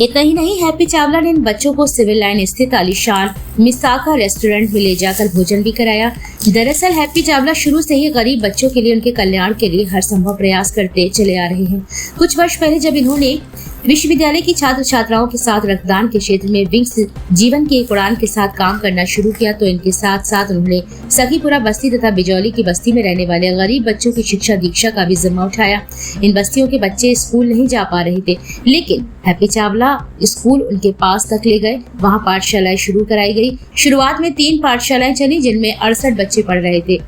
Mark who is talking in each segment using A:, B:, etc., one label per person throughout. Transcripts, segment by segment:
A: इतना ही नहीं, हैप्पी चावला ने इन बच्चों को सिविल लाइन स्थित आलीशान मिसाका रेस्टोरेंट में ले जाकर भोजन भी कराया। दरअसल हैप्पी चावला शुरू से ही गरीब बच्चों के लिए, उनके कल्याण के लिए हर संभव प्रयास करते चले आ रहे हैं। कुछ वर्ष पहले जब इन्होंने विश्वविद्यालय की छात्र छात्राओं के साथ रक्तदान के क्षेत्र में विंग्स जीवन की एक उड़ान के साथ काम करना शुरू किया, तो इनके साथ साथ उन्होंने सखीपुरा बस्ती तथा बिजौली की बस्ती में रहने वाले गरीब बच्चों की शिक्षा दीक्षा का भी जिम्मा उठाया। इन बस्तियों के बच्चे स्कूल नहीं जा पा रहे थे, लेकिन हैप्पी चावला स्कूल उनके पास तक ले गए। वहाँ पाठशालाएं शुरू कराई गई। शुरुआत में 3 पाठशालाएं चली, जिनमें 68 बच्चे पढ़ रहे थे।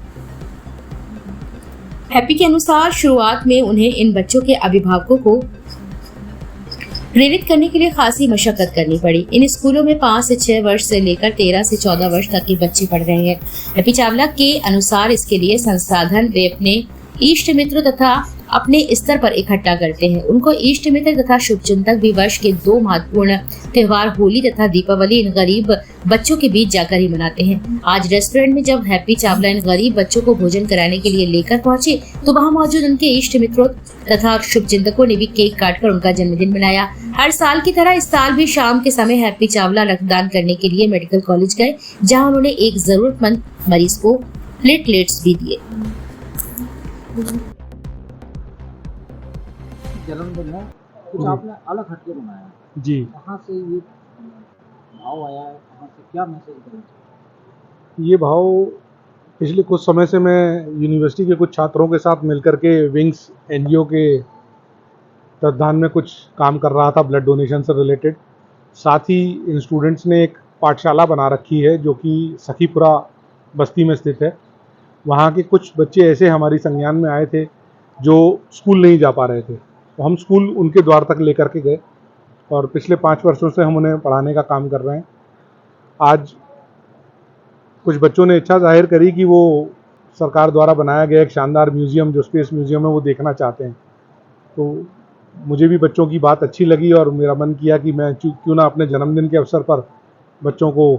A: हैप्पी के अनुसार शुरुआत में उन्हें इन बच्चों के अभिभावकों को प्रेरित करने के लिए खासी मशक्कत करनी पड़ी। इन स्कूलों में 5 से 6 वर्ष से लेकर 13 से 14 वर्ष तक के बच्चे पढ़ रहे हैं। हैप्पी चावला के अनुसार इसके लिए संसाधन वे अपने इष्ट मित्रों तथा अपने स्तर पर इकट्ठा करते हैं। उनको इष्ट मित्र तथा शुभचिंतक भी वर्ष के 2 महत्वपूर्ण त्योहार होली तथा दीपावली इन गरीब बच्चों के बीच जाकर ही मनाते हैं। आज रेस्टोरेंट में जब हैप्पी चावला इन गरीब बच्चों को भोजन कराने के लिए लेकर पहुंचे, तो वहां मौजूद उनके इष्ट मित्रों तथा शुभचिंतकों ने भी केक काटकर उनका जन्मदिन मनाया। हर साल की तरह इस साल भी शाम के समय हैप्पी चावला रक्तदान करने के लिए मेडिकल कॉलेज गए, जहाँ उन्होंने एक जरूरतमंद मरीज को प्लेटलेट्स भी दिए।
B: जन्मदिन है, कुछ आपने अलग हटके बनाया
C: जी।
B: कहाँ से ये भाव आया है, कहाँ से क्या मैसेज देना चाहिए?
C: ये भाव पिछले कुछ समय से मैं यूनिवर्सिटी के कुछ छात्रों के साथ मिलकर के विंग्स एनजीओ के तत्वाधान में कुछ काम कर रहा था, ब्लड डोनेशन से रिलेटेड। साथ ही इन स्टूडेंट्स ने एक पाठशाला बना रखी है जो कि सखीपुरा बस्ती में स्थित है। वहाँ के कुछ बच्चे ऐसे हमारी संज्ञान में आए थे जो स्कूल नहीं जा पा रहे थे, तो हम स्कूल उनके द्वार तक लेकर के गए और पिछले 5 वर्षों से हम उन्हें पढ़ाने का काम कर रहे हैं। आज कुछ बच्चों ने इच्छा जाहिर करी कि वो सरकार द्वारा बनाया गया एक शानदार म्यूज़ियम जो स्पेस म्यूज़ियम है वो देखना चाहते हैं। तो मुझे भी बच्चों की बात अच्छी लगी और मेरा मन किया कि मैं क्यों ना अपने जन्मदिन के अवसर पर बच्चों को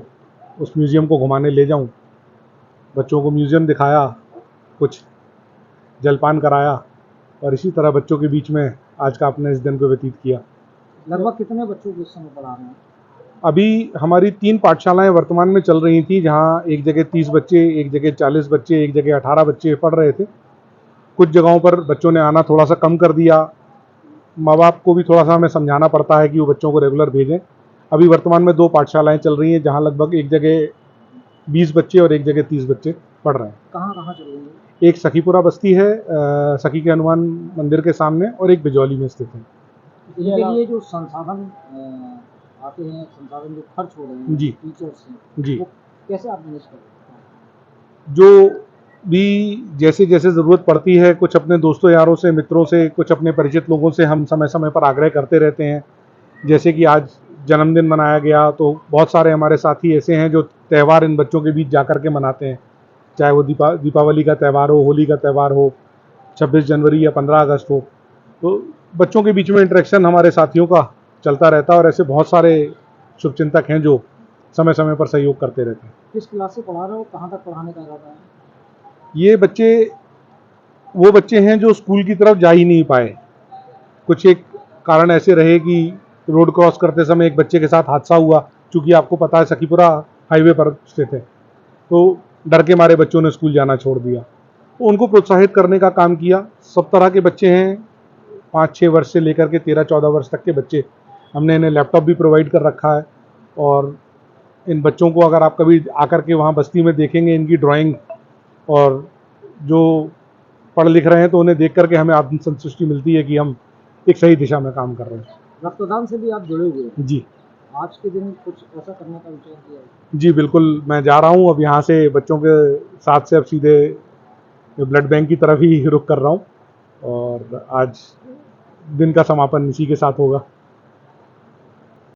C: उस म्यूज़ियम को घुमाने ले जाऊं। बच्चों को म्यूज़ियम दिखाया, कुछ जलपान कराया और इसी तरह बच्चों के बीच में आज का अपने इस दिन को व्यतीत किया।
B: लगभग कितने बच्चों को इस समय पढ़ा रहे हैं?
C: अभी हमारी 3 पाठशालाएं वर्तमान में चल रही थी, जहां एक जगह 30 बच्चे, एक जगह 40 बच्चे, एक जगह 18 बच्चे पढ़ रहे थे। कुछ जगहों पर बच्चों ने आना थोड़ा सा कम कर दिया। माँ बाप को भी थोड़ा सा हमें समझाना पड़ता है कि वो बच्चों को रेगुलर भेजें। अभी वर्तमान में 2 पाठशालाएं चल रही हैं, जहाँ लगभग एक जगह 20 बच्चे और एक जगह 30 बच्चे पढ़ रहे हैं।
B: कहाँ चल रही है?
C: एक सखीपुरा बस्ती है, सखी के हनुमान मंदिर के सामने, और एक बिजौली में स्थित है।
B: इनके लिए जो संसाधन आते हैं, संसाधन जो खर्च हो रहे हैं
C: जी
B: टीचर्स से,
C: जी,
B: वो कैसे आप मैनेज करते हैं?
C: जो भी जैसे जैसे ज़रूरत पड़ती है, कुछ अपने दोस्तों यारों से, मित्रों से, कुछ अपने परिचित लोगों से हम समय समय पर आग्रह करते रहते हैं। जैसे कि आज जन्मदिन मनाया गया, तो बहुत सारे हमारे साथी ऐसे हैं जो त्यौहार इन बच्चों के बीच जा कर के मनाते हैं, चाहे वो दीपावली का त्यौहार हो, होली का त्यौहार हो, 26 जनवरी या 15 अगस्त हो। तो बच्चों के बीच में इंटरेक्शन हमारे साथियों का चलता रहता है और ऐसे बहुत सारे शुभचिंतक हैं जो समय समय पर सहयोग करते रहते हैं।
B: किस क्लास से पढ़ा रहे हो, कहाँ तक पढ़ाने का इरादा है?
C: ये बच्चे वो बच्चे हैं जो स्कूल की तरफ जा ही नहीं पाए। कुछ एक कारण ऐसे रहे कि रोड क्रॉस करते समय एक बच्चे के साथ हादसा हुआ, क्योंकि आपको पता है सखीपुरा हाईवे पर स्थित है, तो डर के मारे बच्चों ने स्कूल जाना छोड़ दिया। तो उनको प्रोत्साहित करने का काम किया। सब तरह के बच्चे हैं, 5-6 वर्ष से लेकर के 13-14 वर्ष तक के बच्चे। हमने इन्हें लैपटॉप भी प्रोवाइड कर रखा है और इन बच्चों को अगर आप कभी आकर के वहाँ बस्ती में देखेंगे, इनकी ड्राइंग और जो पढ़ लिख रहे हैं, तो उन्हें देख करके हमें आत्मसंतुष्टि मिलती है कि हम एक सही दिशा में काम कर रहे हैं।
B: रक्तदान से भी आप जुड़े हुए हैं?
C: जी
B: आज के दिन कुछ ऐसा करने का विचार किया है?
C: जी बिल्कुल, मैं जा रहा हूँ अब यहाँ से बच्चों के साथ से अब सीधे ब्लड बैंक की तरफ ही रुख कर रहा हूँ और आज दिन का समापन इसी के साथ होगा।